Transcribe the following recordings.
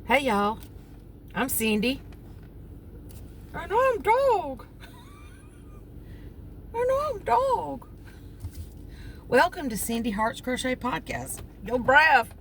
Hey y'all, I'm Cindy. And I'm Dog. And I'm Dog. Welcome to Cindy Hart's Crochet Podcast. Yo, brav.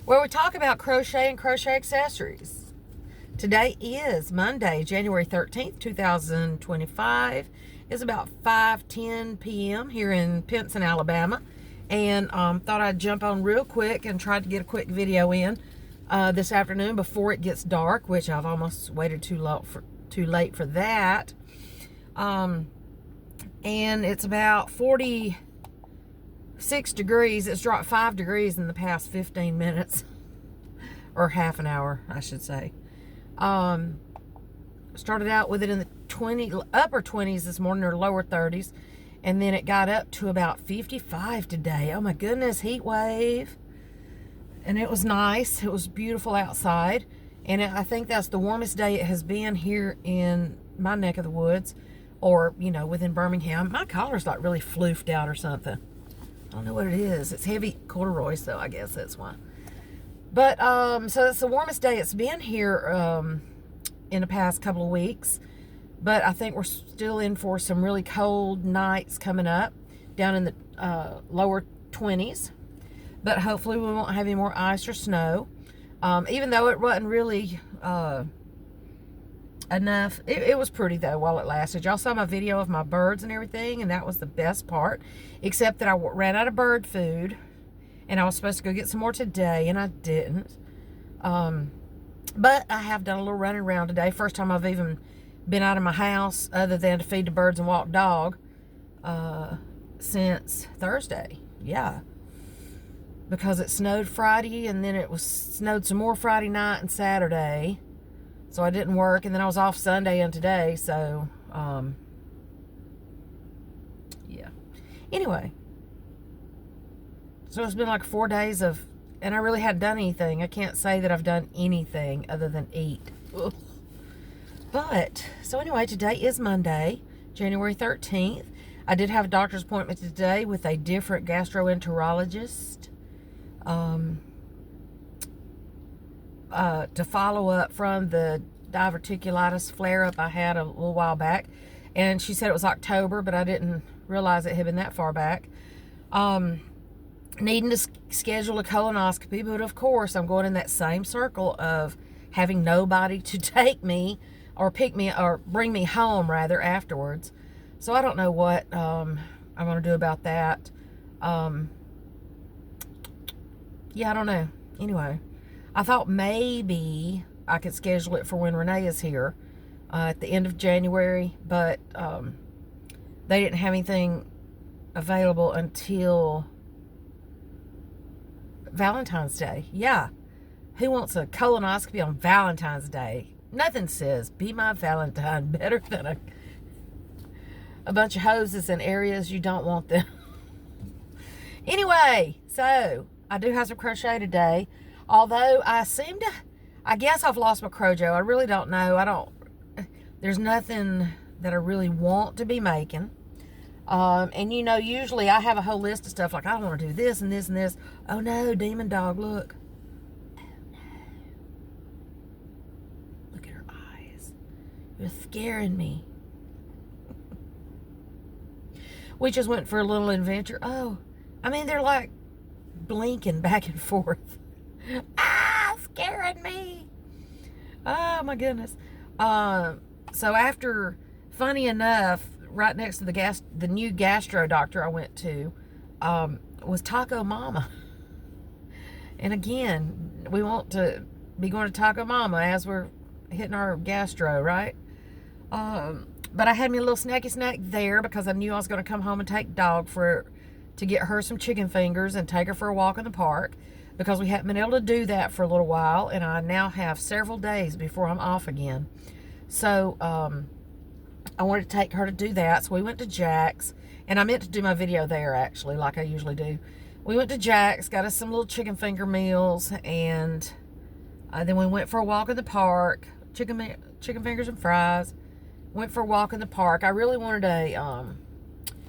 Where we talk about crochet and crochet accessories. Today is Monday, January 13th, 2025. It's about 5:10 p.m. here in Pinson, Alabama. And thought I'd jump on real quick and try to get a quick video in this afternoon before it gets dark, which I've almost waited too late for that. And it's about 46 degrees. It's dropped 5 degrees in the past 15 minutes, or half an hour, I should say. Started out with it in the upper 20s this morning, or lower 30s, and then it got up to about 55 today. Oh my goodness, heat wave. And it was nice. It was beautiful outside. And I think that's the warmest day it has been here in my neck of the woods, or, you know, within Birmingham. My collar's like really floofed out or something. I don't know what it is. It's heavy corduroy, so I guess that's why. But, so it's the warmest day it's been here in the past couple of weeks. But I think we're still in for some really cold nights coming up down in the lower 20s. But hopefully we won't have any more ice or snow. Even though it wasn't really enough. It was pretty, though, while it lasted. Y'all saw my video of my birds and everything, and that was the best part. Except that I ran out of bird food, and I was supposed to go get some more today, and I didn't. But I have done a little running around today. First time I've even been out of my house other than to feed the birds and walk dog since Thursday. Yeah. Because it snowed Friday, and then it snowed some more Friday night and Saturday. So I didn't work, and then I was off Sunday and today, so, yeah. Anyway. So it's been like 4 days of, and I really hadn't done anything. I can't say that I've done anything other than eat. Ugh. But, so anyway, today is Monday, January 13th. I did have a doctor's appointment today with a different gastroenterologist. To follow up from the diverticulitis flare-up I had a little while back. And she said it was October, but I didn't realize it had been that far back. Needing to schedule a colonoscopy, but of course I'm going in that same circle of having nobody to take me or pick me or bring me home, rather, afterwards. So I don't know what I'm going to do about that. Yeah, I don't know. Anyway, I thought maybe I could schedule it for when Renee is here at the end of January, but they didn't have anything available until Valentine's Day. Yeah. Who wants a colonoscopy on Valentine's Day? Nothing says be my Valentine better than a bunch of hoses in areas you don't want them. Anyway, so I do have some crochet today, although I guess I've lost my crojo. I really don't know. There's nothing that I really want to be making. And you know, usually I have a whole list of stuff like I want to do this and this and this. Oh no, demon dog, look. Oh no. Look at her eyes. You're scaring me. We just went for a little adventure. Oh, I mean, they're like blinking back and forth. Scaring me. Oh my goodness. So after, funny enough, right next to the new gastro doctor I went to was Taco Mama. And again, we want to be going to Taco Mama as we're hitting our gastro, right? But I had me a little snacky snack there because I knew I was going to come home and take dog to get her some chicken fingers and take her for a walk in the park, because we haven't been able to do that for a little while, and I now have several days before I'm off again. So I wanted to take her to do that. So we went to Jack's, and I meant to do my video there, actually, like I usually do. We went to Jack's, got us some little chicken finger meals, and then we went for a walk in the park, chicken fingers and fries. Went for a walk in the park. I really wanted a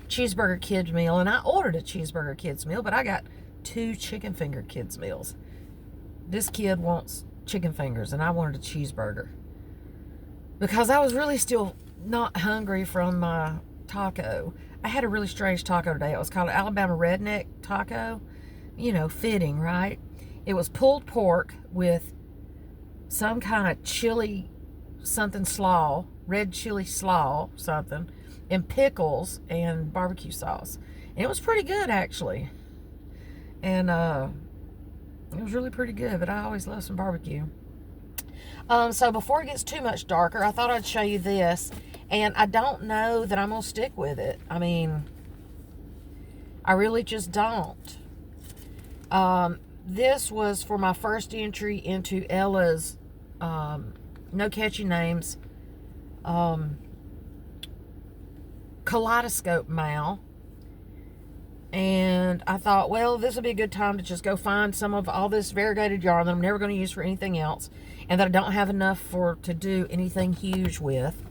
cheeseburger kids meal, and I ordered a cheeseburger kids meal, but I got 2 chicken finger kids meals. this kid wants chicken fingers and I wanted a cheeseburger. Because I was really still not hungry from my taco. I had a really strange taco today. It was called Alabama Redneck Taco. You know, fitting, right? It was pulled pork with some kind of chili something slaw, red chili slaw something, and pickles and barbecue sauce. And it was pretty good, actually. And it was really pretty good, but I always love some barbecue. So before it gets too much darker, I thought I'd show you this. And I don't know that I'm going to stick with it. I mean, I really just don't. This was for my first entry into Ella's No Catchy Names kaleidoscope mal. And I thought, well, this would be a good time to just go find some of all this variegated yarn that I'm never going to use for anything else, and that I don't have enough to do anything huge with.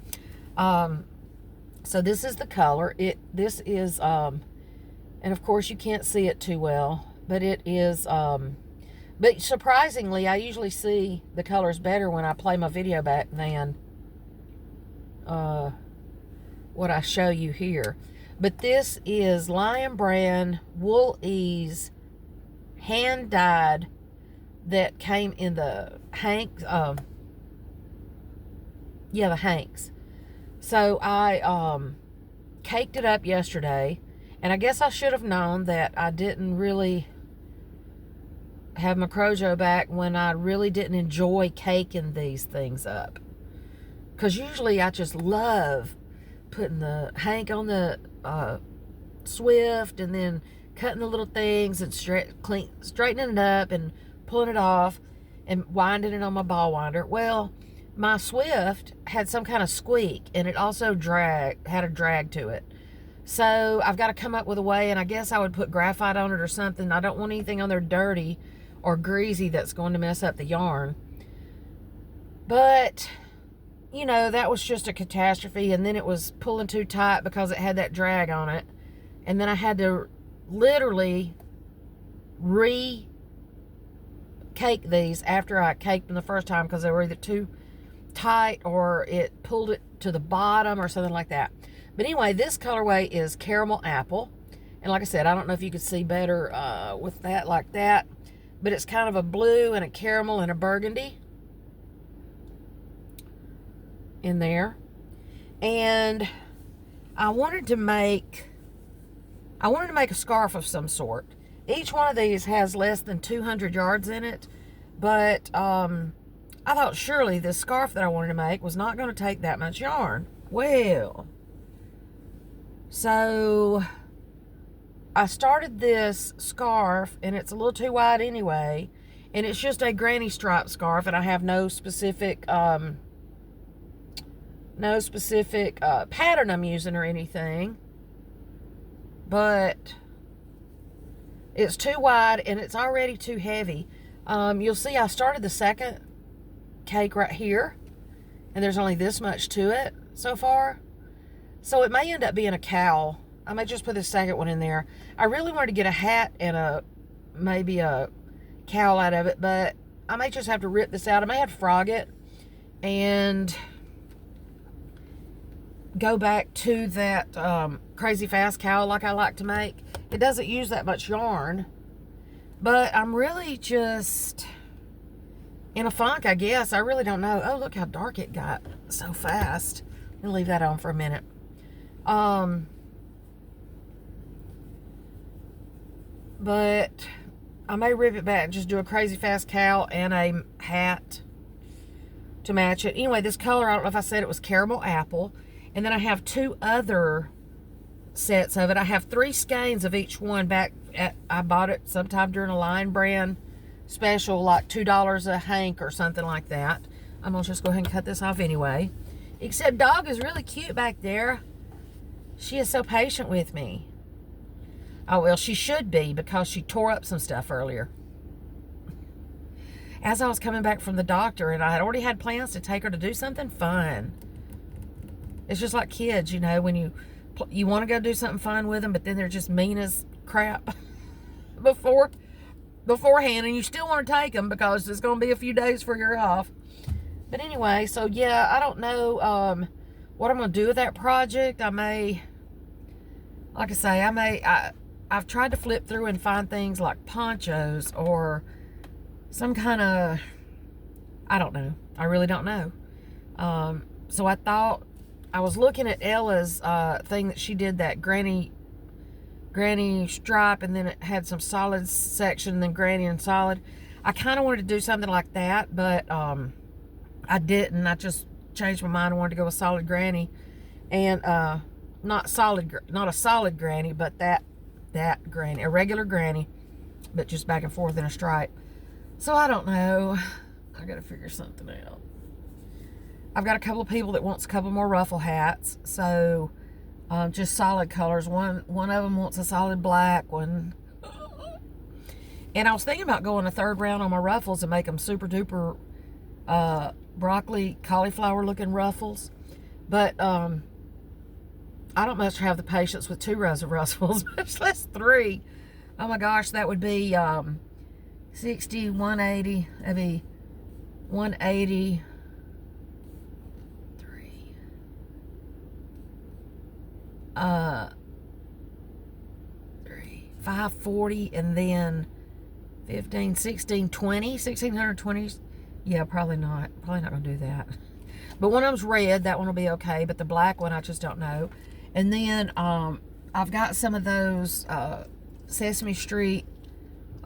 So this is the color. This is, and of course you can't see it too well, but it is, but surprisingly, I usually see the colors better when I play my video back than what I show you here. But this is Lion Brand Wool Ease hand dyed that came in the Hanks, the Hanks. So I caked it up yesterday, and I guess I should have known that I didn't really have my Crochet back when I really didn't enjoy caking these things up. Because usually I just love putting the hank on the Swift and then cutting the little things and straightening it up and pulling it off and winding it on my ball winder. Well, my Swift had some kind of squeak, and it also had a drag to it. So I've got to come up with a way, and I guess I would put graphite on it or something. I don't want anything on there dirty or greasy that's going to mess up the yarn. But, you know, that was just a catastrophe. And then it was pulling too tight because it had that drag on it. And then I had to literally re-cake these after I caked them the first time, because they were either too tight or it pulled it to the bottom or something like that. But anyway, this colorway is Caramel Apple. And like I said, I don't know if you could see better with that like that. But it's kind of a blue and a caramel and a burgundy in there. And I wanted to make a scarf of some sort. Each one of these has less than 200 yards in it. But I thought surely this scarf that I wanted to make was not going to take that much yarn. Well, so I started this scarf, and it's a little too wide anyway, and it's just a granny stripe scarf, and I have no specific pattern I'm using or anything, but it's too wide and it's already too heavy. You'll see I started the second cake right here, and there's only this much to it so far, so it may end up being a cowl. I may just put the second one in there. I really wanted to get a hat and maybe a cowl out of it, but I may just have to rip this out. I may have to frog it and go back to that crazy fast cowl like I like to make. It doesn't use that much yarn, but I'm really just in a funk, I guess. I really don't know. Oh, look how dark it got so fast. I'll leave that on for a minute. But I may rip it back and just do a crazy fast cowl and a hat to match it. Anyway, this color, I don't know if I said it was Caramel Apple. And then I have two other sets of it. I have 3 skeins of each one I bought it sometime during a Lion Brand special, like $2 a hank or something like that. I'm going to just go ahead and cut this off anyway. Except Dog is really cute back there. She is so patient with me. Oh, well, she should be, because she tore up some stuff earlier. As I was coming back from the doctor, and I had already had plans to take her to do something fun. It's just like kids, you know, when you want to go do something fun with them, but then they're just mean as crap before beforehand, and you still want to take them because it's going to be a few days for you're off. But anyway, so yeah, I don't know what I'm going to do with that project. I may, like I say, I've tried to flip through and find things like ponchos or some kind of, I don't know. I really don't know. So I thought, I was looking at Ella's thing that she did, that granny stripe, and then it had some solid section, and then granny and solid. I kind of wanted to do something like that, but I didn't. I just changed my mind. I wanted to go with solid granny, and not a solid granny, but that granny, a regular granny, but just back and forth in a stripe. So I don't know. I got to figure something out. I've got a couple of people that wants a couple more ruffle hats, so just solid colors. One of them wants a solid black one. And I was thinking about going a third round on my ruffles and make them super duper broccoli cauliflower looking ruffles, but I don't much have the patience with 2 rows of ruffles, much less 3. Oh my gosh, that would be 60, 180. That'd be 180, 540, and then 15, 16, 20, 1620. Yeah, probably not gonna do that. But one of them's red, that one will be okay, but the black one I just don't know. And then I've got some of those Sesame Street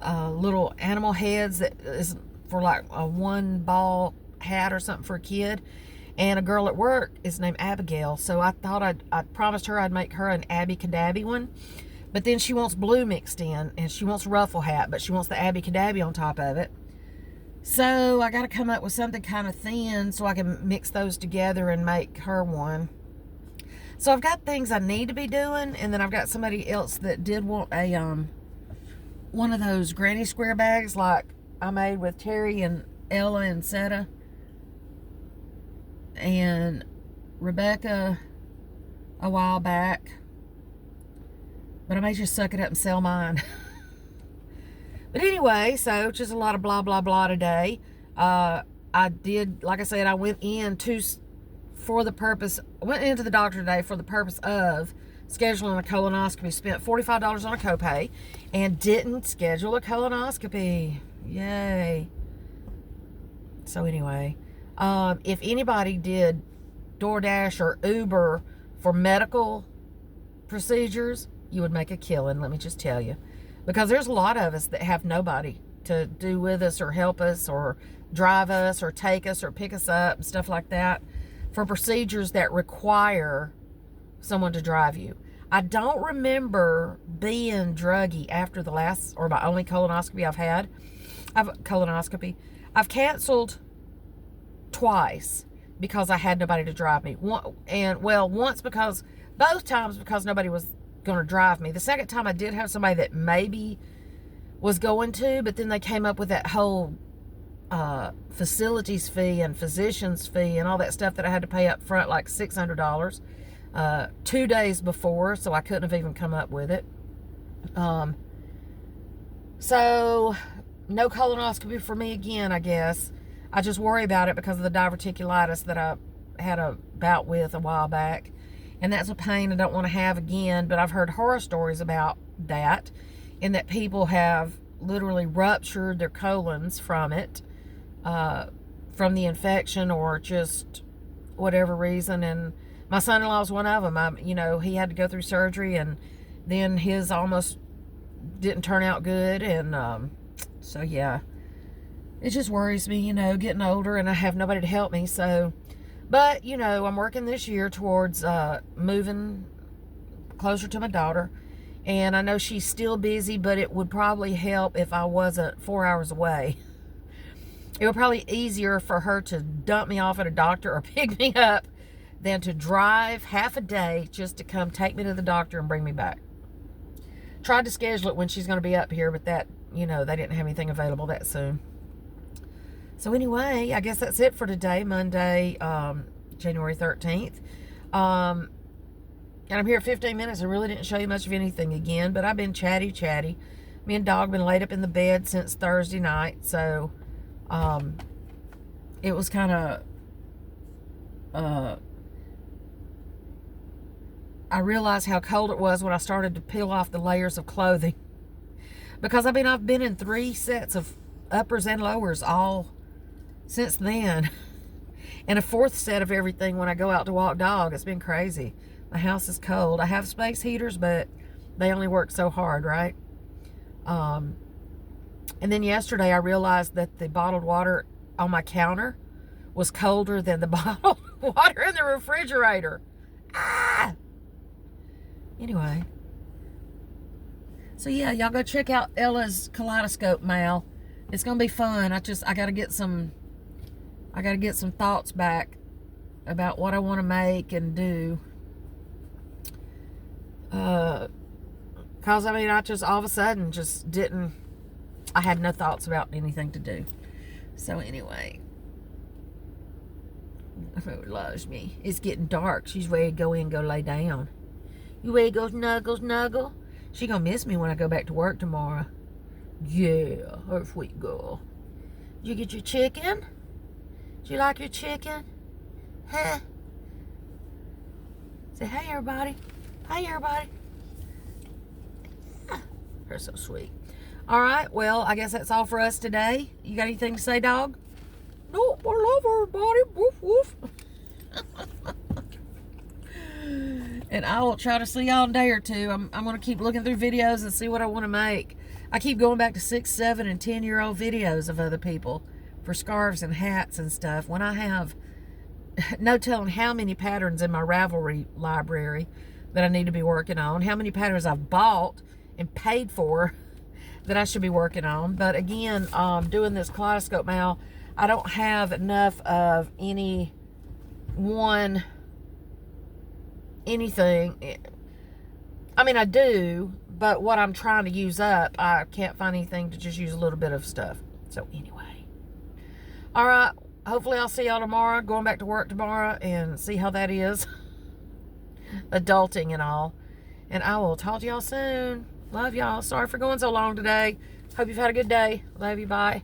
little animal heads that is for like a 1-ball hat or something for a kid. And a girl at work is named Abigail, so I thought I promised her I'd make her an Abby Cadabby one. But then she wants blue mixed in, and she wants ruffle hat, but she wants the Abby Cadabby on top of it. So I got to come up with something kind of thin so I can mix those together and make her one. So I've got things I need to be doing, and then I've got somebody else that did want a one of those granny square bags like I made with Terry and Ella and Seta and Rebecca a while back. But I may just suck it up and sell mine. But anyway, so just a lot of blah, blah, blah today. I did, like I said, I went into the doctor today for the purpose of scheduling a colonoscopy. Spent $45 on a copay and didn't schedule a colonoscopy. Yay. So anyway, if anybody did DoorDash or Uber for medical procedures, you would make a killing, let me just tell you. Because there's a lot of us that have nobody to do with us or help us or drive us or take us or pick us up and stuff like that for procedures that require someone to drive you. I don't remember being druggy after the last, or my only colonoscopy I've had. I've canceled twice because I had nobody to drive me. Once because, both times because nobody was going to drive me. The second time I did have somebody that maybe was going to, but then they came up with that whole facilities fee and physician's fee and all that stuff that I had to pay up front, like $600 2 days before, so I couldn't have even come up with it. So no colonoscopy for me again, I guess. I just worry about it because of the diverticulitis that I had a bout with a while back. And that's a pain I don't want to have again. But I've heard horror stories about that, and that people have literally ruptured their colons from it, from the infection or just whatever reason. And my son-in-law was one of them. He had to go through surgery, and then his almost didn't turn out good. And so, yeah, it just worries me, getting older and I have nobody to help me. So... But, I'm working this year towards moving closer to my daughter. And I know she's still busy, but it would probably help if I wasn't 4 hours away. It would probably be easier for her to dump me off at a doctor or pick me up than to drive half a day just to come take me to the doctor and bring me back. Tried to schedule it when she's going to be up here, but that, they didn't have anything available that soon. So anyway, I guess that's it for today, Monday, January 13th. And I'm here 15 minutes. I really didn't show you much of anything again, but I've been chatty. Me and dog been laid up in the bed since Thursday night, so it was kind of I realized how cold it was when I started to peel off the layers of clothing, because I mean I've been in 3 sets of uppers and lowers all since then, and a 4th set of everything when I go out to walk dog. It's been crazy. The house is cold. I have space heaters, but they only work so hard, right? And then yesterday I realized that the bottled water on my counter was colder than the bottled water in the refrigerator. Ah! Anyway. So yeah, y'all go check out Ella's kaleidoscope mail. It's gonna be fun. I gotta get some thoughts back about what I want to make and do. Cause I mean I just all of a sudden just didn't, I had no thoughts about anything to do. So anyway, oh, loves me. It's getting dark. She's ready to go in and go lay down. You ready to go snuggle? She gonna miss me when I go back to work tomorrow. Yeah, her sweet girl. Did you get your chicken? Did you like your chicken? Huh? Say hey, everybody. Hi, everybody. Ah, they're so sweet. All right, well, I guess that's all for us today. You got anything to say, dog? Nope, I love everybody. Woof, woof. And I will try to see y'all in a day or two. I'm going to keep looking through videos and see what I want to make. I keep going back to 6, 7, and 10-year-old videos of other people for scarves and hats and stuff, when I have no telling how many patterns in my Ravelry library that I need to be working on, how many patterns I've bought and paid for that I should be working on. But again, doing this kaleidoscope mail, I don't have enough of anything. I mean, I do, but what I'm trying to use up, I can't find anything to just use a little bit of stuff. So anyway, all right, hopefully I'll see y'all tomorrow, going back to work tomorrow, and see how that is. Adulting and all. And I will talk to y'all soon. Love y'all. Sorry for going so long today. Hope you've had a good day. Love you. Bye.